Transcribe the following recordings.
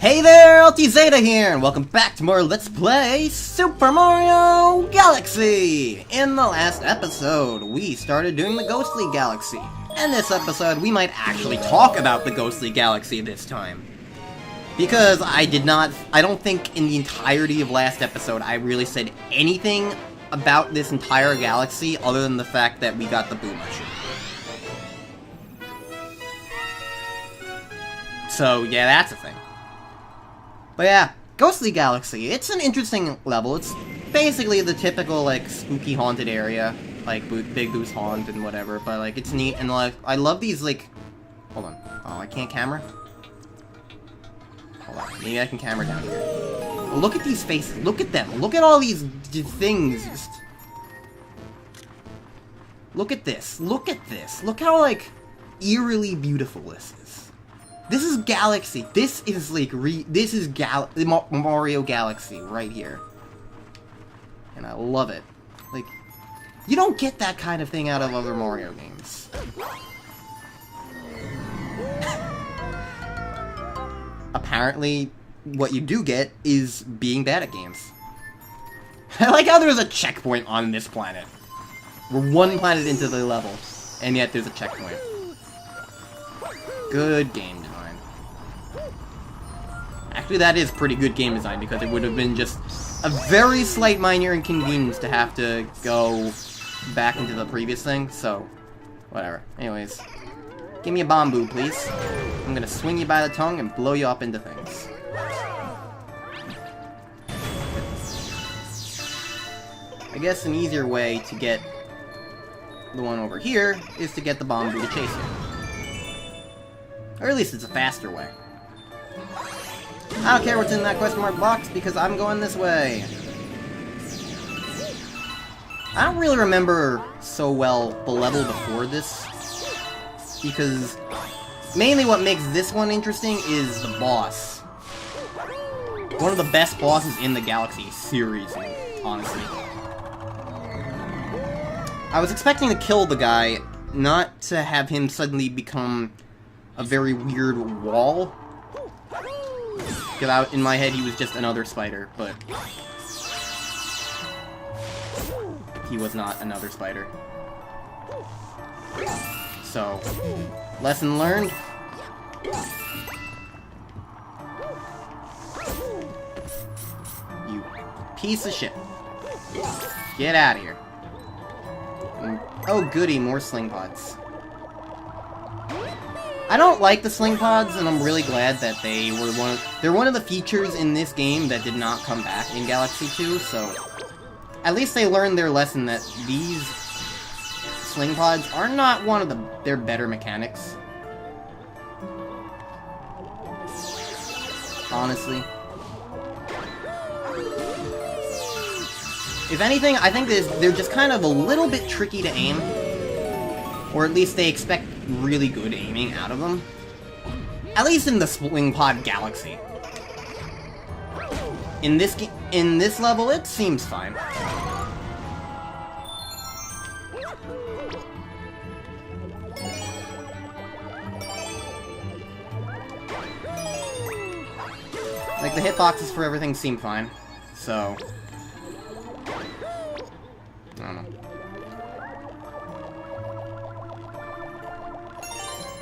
Hey there, Ultizeta here, and welcome back to more Let's Play Super Mario Galaxy! In the last episode, we started doing the Ghostly Galaxy. And this episode, we might actually talk about the Ghostly Galaxy this time. Because I don't think in the entirety of last episode I really said anything about this entire galaxy other than the fact that we got the Boo Mushroom. So, yeah, that's a thing. But yeah, Ghostly Galaxy, it's an interesting level. It's basically the typical, like, spooky haunted area, like Big Boo's Haunt and whatever, but, like, it's neat, and, like, I love these, like... Hold on. Oh, I can't camera? Hold on. Maybe I can camera down here. Oh, look at these faces. Look at them. Look at all these things. Just... Look at this. Look at this. Look how, like, eerily beautiful this is. This is Galaxy. This is, like, this is Mario Galaxy right here. And I love it. Like, you don't get that kind of thing out of other Mario games. Apparently, what you do get is being bad at games. I like how there's a checkpoint on this planet. We're one planet into the level, and yet there's a checkpoint. Good game design. Actually, that is pretty good game design, because it would have been just a very slight minor inconvenience to have to go back into the previous thing, so whatever. Anyways, give me a Bamboo, please. I'm gonna swing you by the tongue and blow you up into things. I guess an easier way to get the one over here is to get the Bamboo to chase you. Or at least it's a faster way. I don't care what's in that question mark box, because I'm going this way. I don't really remember so well the level before this, because mainly what makes this one interesting is the boss. One of the best bosses in the Galaxy series, honestly. I was expecting to kill the guy, not to have him suddenly become a very weird wall. Because in my head he was just another spider, but he was not another spider. So, lesson learned. You piece of shit. Get out of here. Oh goody, more sling pods. I don't like the sling pods, and I'm really glad that they're one of the features in this game that did not come back in Galaxy 2, so at least they learned their lesson that these sling pods are not one of their better mechanics. Honestly. If anything, I think they're just kind of a little bit tricky to aim. Or at least they expect really good aiming out of them. At least in the Swing Pod Galaxy. In this level, it seems fine. Like, the hitboxes for everything seem fine. So, I don't know.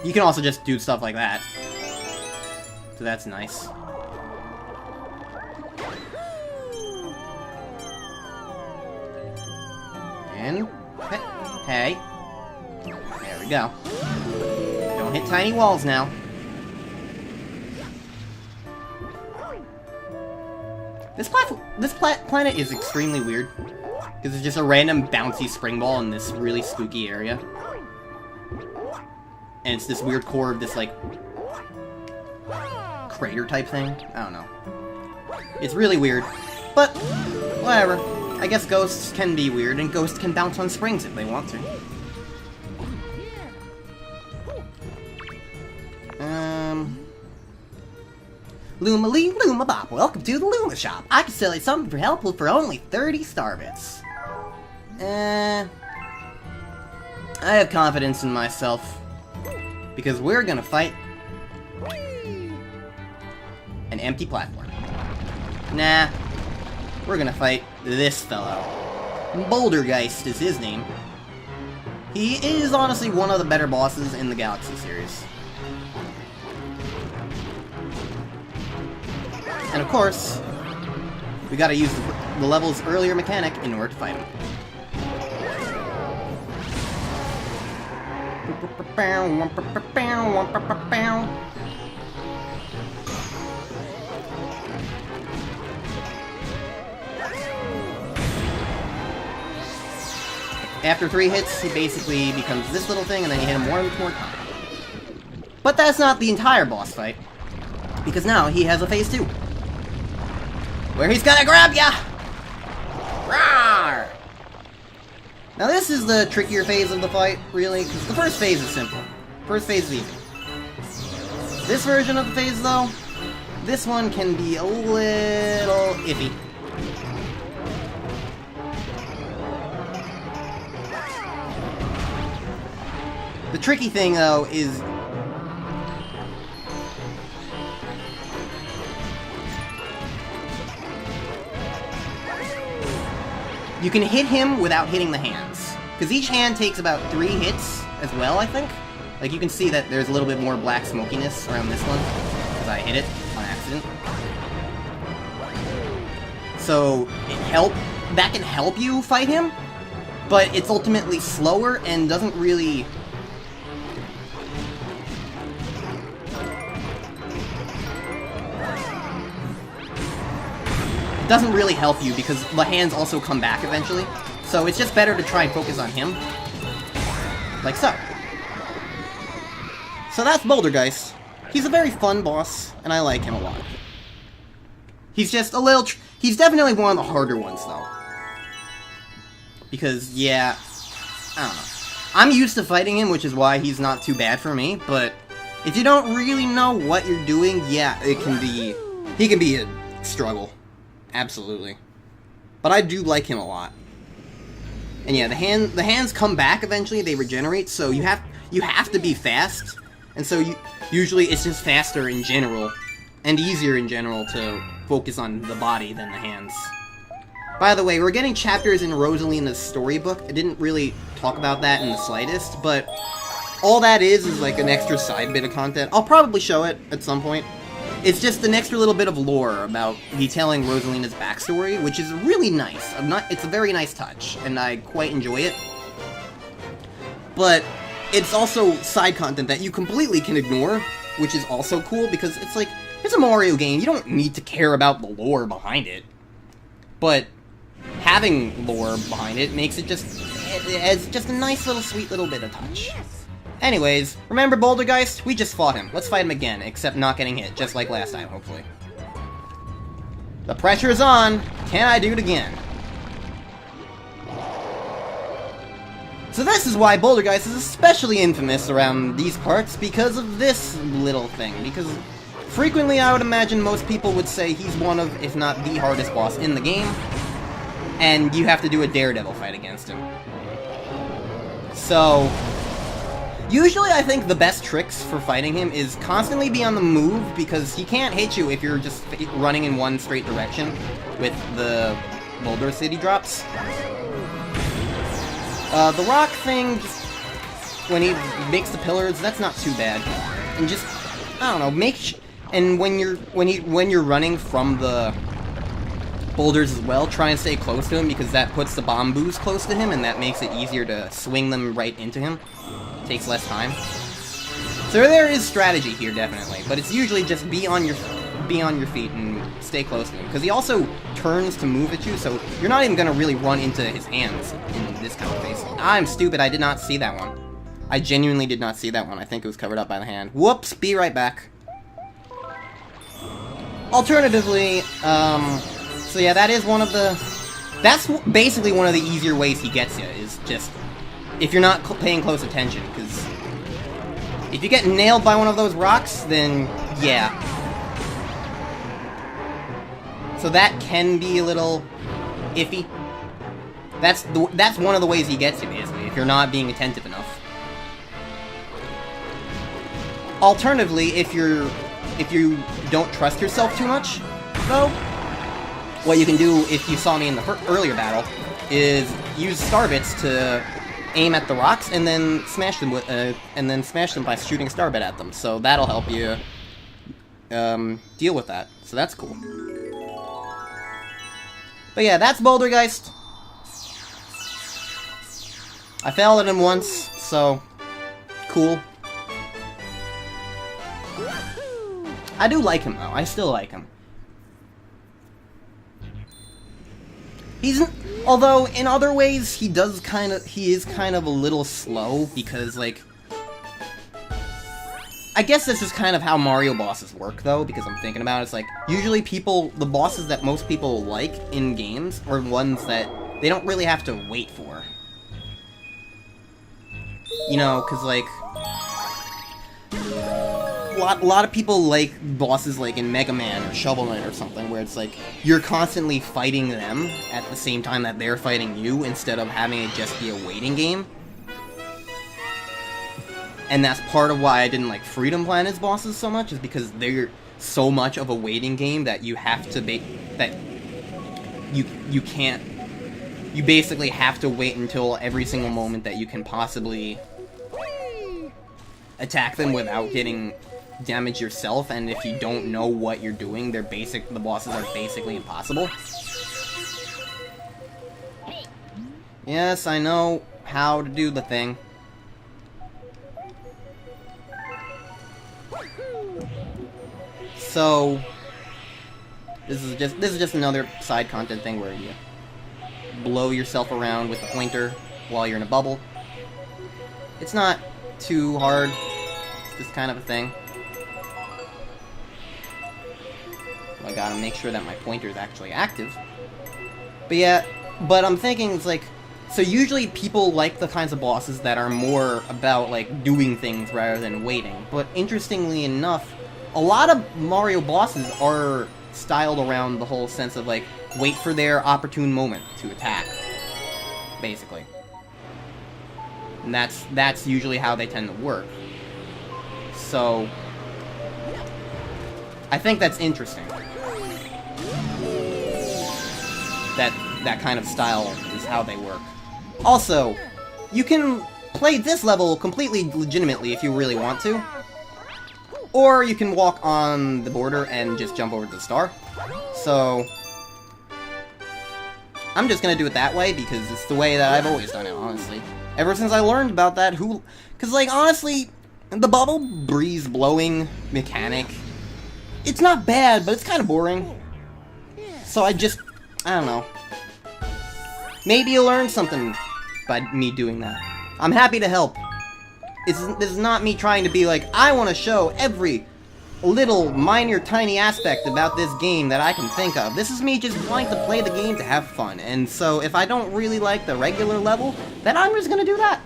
You can also just do stuff like that. So that's nice. And... Hey. There we go. Don't hit tiny walls now. This planet is extremely weird. Because it's just a random bouncy spring ball in this really spooky area. And it's this weird core of this, like, crater type thing. I don't know. It's really weird. But, whatever. I guess ghosts can be weird, and ghosts can bounce on springs if they want to. Luma Lee, Luma Bop, welcome to the Luma Shop. I can sell you something for helpful for only 30 star bits. I have confidence in myself. Because we're gonna fight an empty platform. Nah, we're gonna fight this fellow. Bouldergeist is his name. He is honestly one of the better bosses in the Galaxy series. And of course, we gotta use the level's earlier mechanic in order to fight him. After 3 hits, he basically becomes this little thing, and then you hit him once more time. But that's not the entire boss fight, because now he has a phase 2, where he's gonna grab ya! Rawr! Now this is the trickier phase of the fight, really, because the first phase is simple. First phase is easy. This version of the phase, though, this one can be a little iffy. The tricky thing, though, is you can hit him without hitting the hands, because each hand takes about 3 hits as well, I think. Like, you can see that there's a little bit more black smokiness around this one, because I hit it on accident. So, that can help you fight him, but it's ultimately slower and doesn't really... doesn't really help you because the hands also come back eventually. So it's just better to try and focus on him. Like so. So that's Bouldergeist. He's a very fun boss, and I like him a lot. He's just a little... he's definitely one of the harder ones, though. Because, yeah... I don't know. I'm used to fighting him, which is why he's not too bad for me, but... if you don't really know what you're doing, yeah, it can be... he can be a struggle. Absolutely. But I do like him a lot. And yeah, the hands come back eventually, they regenerate, so you have to be fast. And so usually it's just faster in general, and easier in general to focus on the body than the hands. By the way, we're getting chapters in Rosalina's storybook. I didn't really talk about that in the slightest, but all that is like an extra side bit of content. I'll probably show it at some point. It's just an extra little bit of lore about detailing Rosalina's backstory, which is really nice. It's a very nice touch, and I quite enjoy it. But it's also side content that you completely can ignore, which is also cool, because it's like, it's a Mario game, you don't need to care about the lore behind it. But having lore behind it makes it adds just a nice little sweet little bit of touch. Anyways, remember Bouldergeist? We just fought him. Let's fight him again, except not getting hit, just like last time, hopefully. The pressure's on! Can I do it again? So this is why Bouldergeist is especially infamous around these parts, because of this little thing. Because frequently I would imagine most people would say he's one of, if not the hardest boss in the game, and you have to do a daredevil fight against him. So... usually I think the best tricks for fighting him is constantly be on the move, because he can't hit you if you're just running in one straight direction with the Boulder City drops. The rock thing, just when he makes the pillars, that's not too bad. And just, I don't know, and when you're running from the boulders as well, try and stay close to him, because that puts the bamboos close to him, and that makes it easier to swing them right into him. Takes less time. So there is strategy here, definitely, but it's usually just be on your feet and stay close to him, because he also turns to move at you, so you're not even gonna really run into his hands in this kind of phase. I'm stupid, I did not see that one. I genuinely did not see that one. I think it was covered up by the hand. Whoops, be right back. Alternatively, so yeah, that is one of the... that's basically one of the easier ways he gets you, is just... if you're not paying close attention, because if you get nailed by one of those rocks, then yeah. So that can be a little iffy. That's one of the ways he gets you, basically, if you're not being attentive enough. Alternatively, if if you don't trust yourself too much, though, what you can do, if you saw me in the earlier battle, is use star bits to aim at the rocks and then smash them with, by shooting a star bit at them. So that'll help you deal with that. So that's cool. But yeah, that's Bouldergeist. I failed at him once, so cool. I do like him though. I still like him. Although in other ways he is kind of a little slow because like I guess this is kind of how Mario bosses work though, because I'm thinking about it, it's like usually the bosses that most people like in games are ones that they don't really have to wait for. You know, because like a lot of people like bosses like in Mega Man or Shovel Knight or something, where it's like you're constantly fighting them at the same time that they're fighting you, instead of having it just be a waiting game. And that's part of why I didn't like Freedom Planet's bosses so much, is because they're so much of a waiting game that you have to you basically have to wait until every single moment that you can possibly attack them without getting damage yourself, and if you don't know what you're doing, the bosses are basically impossible. Yes, I know how to do the thing. So this is just another side content thing where you blow yourself around with the pointer while you're in a bubble. It's not too hard. It's just kind of a thing. I gotta make sure that my pointer is actually active. But yeah, I'm thinking it's like, so usually people like the kinds of bosses that are more about like doing things rather than waiting. But interestingly enough, a lot of Mario bosses are styled around the whole sense of like, wait for their opportune moment to attack, basically. And that's usually how they tend to work. So I think that's interesting. That kind of style is how they work. Also, you can play this level completely legitimately if you really want to. Or you can walk on the border and just jump over to the star. So I'm just gonna do it that way because it's the way that I've always done it, honestly. Ever since I learned about that, because like honestly, the bubble breeze blowing mechanic, it's not bad, but it's kind of boring. So I don't know. Maybe you learned something by me doing that. I'm happy to help. This is not me trying to be like, I want to show every little minor tiny aspect about this game that I can think of. This is me just wanting to play the game to have fun. And so if I don't really like the regular level, then I'm just gonna do that.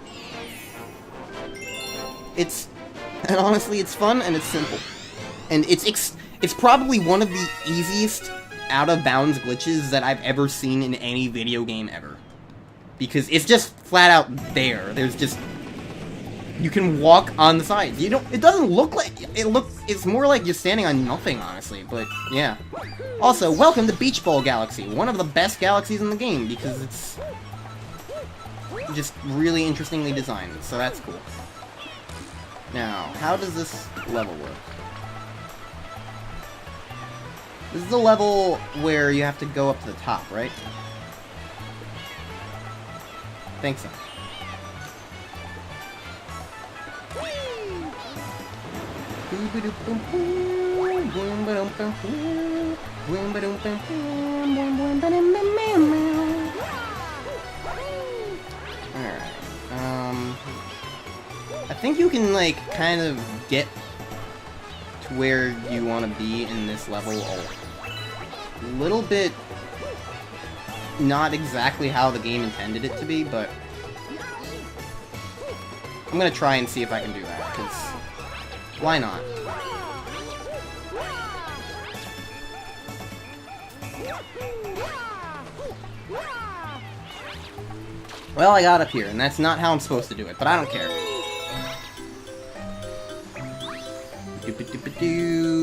And honestly, it's fun and it's simple. And it's probably one of the easiest out-of-bounds glitches that I've ever seen in any video game ever. Because it's just flat out there. You can walk on the sides. It doesn't look like, it's more like you're standing on nothing, honestly, but yeah. Also, welcome to Beach Ball Galaxy, one of the best galaxies in the game, because it's just really interestingly designed, so that's cool. Now, how does this level work? This is the level where you have to go up to the top, right? I think so. Alright, I think you can, like, kind of get to where you want to be in this level a little bit not exactly how the game intended it to be, but I'm gonna try and see if I can do that, because why not? Well, I got up here, and that's not how I'm supposed to do it, but I don't care.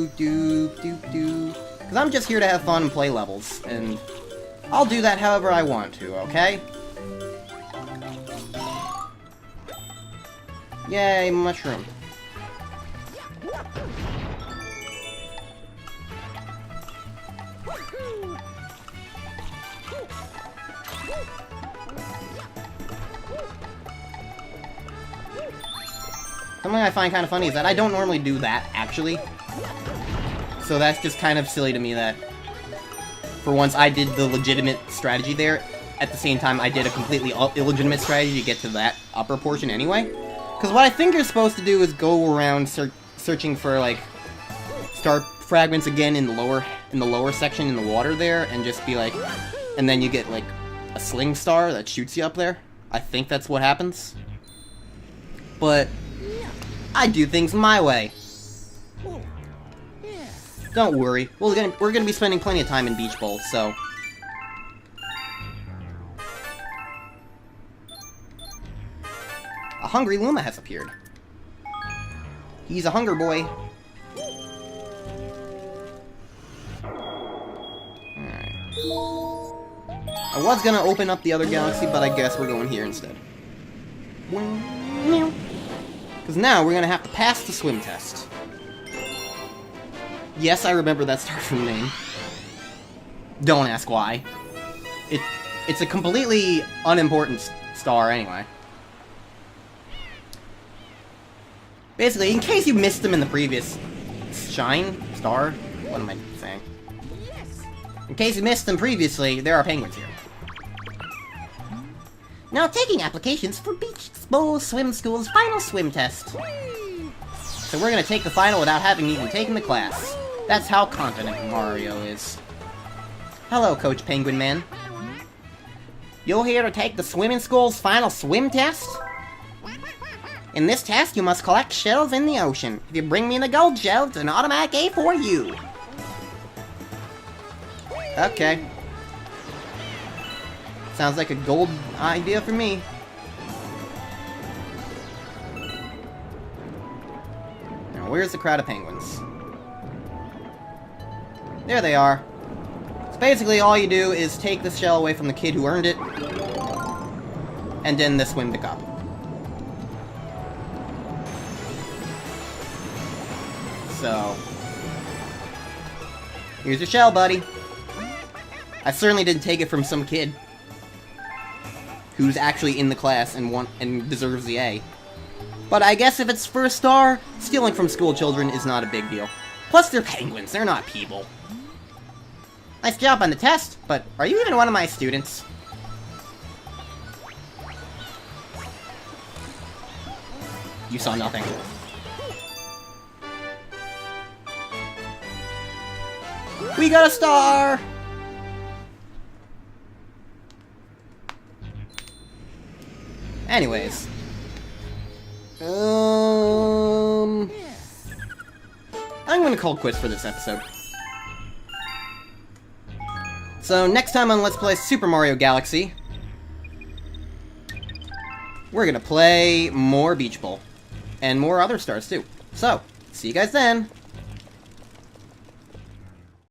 doop, doop, doop, doop. Because I'm just here to have fun and play levels, and I'll do that however I want to, okay? Yay, mushroom. Something I find kind of funny is that I don't normally do that, actually. So that's just kind of silly to me that, for once, I did the legitimate strategy there. At the same time, I did a completely illegitimate strategy to get to that upper portion anyway. Because what I think you're supposed to do is go around searching for, like, star fragments again in the lower section in the water there, and just be like... And then you get, like, a sling star that shoots you up there. I think that's what happens. But... I do things my way. Don't worry, we're gonna be spending plenty of time in Beach Bowl, so... A hungry Luma has appeared. He's a hunger boy. Alright. I was gonna open up the other galaxy, but I guess we're going here instead. Because now we're gonna have to pass the swim test. Yes, I remember that star from the name. Don't ask why. It's a completely unimportant star anyway. Basically, in case you missed them in the previous star? What am I saying? In case you missed them previously, there are penguins here. Now taking applications for Beach Bowl Swim School's final swim test. So we're gonna take the final without having even taken the class. That's how confident Mario is. Hello, Coach Penguin Man. You're here to take the swimming school's final swim test? In this test, you must collect shells in the ocean. If you bring me the gold shell, it's an automatic A for you. Okay. Sounds like a gold idea for me. Now, where's the crowd of penguins? There they are. So basically, all you do is take the shell away from the kid who earned it, and then the swim back up. So, here's your shell, buddy. I certainly didn't take it from some kid who's actually in the class and deserves the A. But I guess if it's first star, stealing from school children is not a big deal. Plus, they're penguins, they're not people. Nice job on the test, but are you even one of my students? You saw nothing. We got a star! Anyways. I'm gonna call quits for this episode. So, next time on Let's Play Super Mario Galaxy, we're gonna play more Beach Bowl. And more other stars, too. So, see you guys then!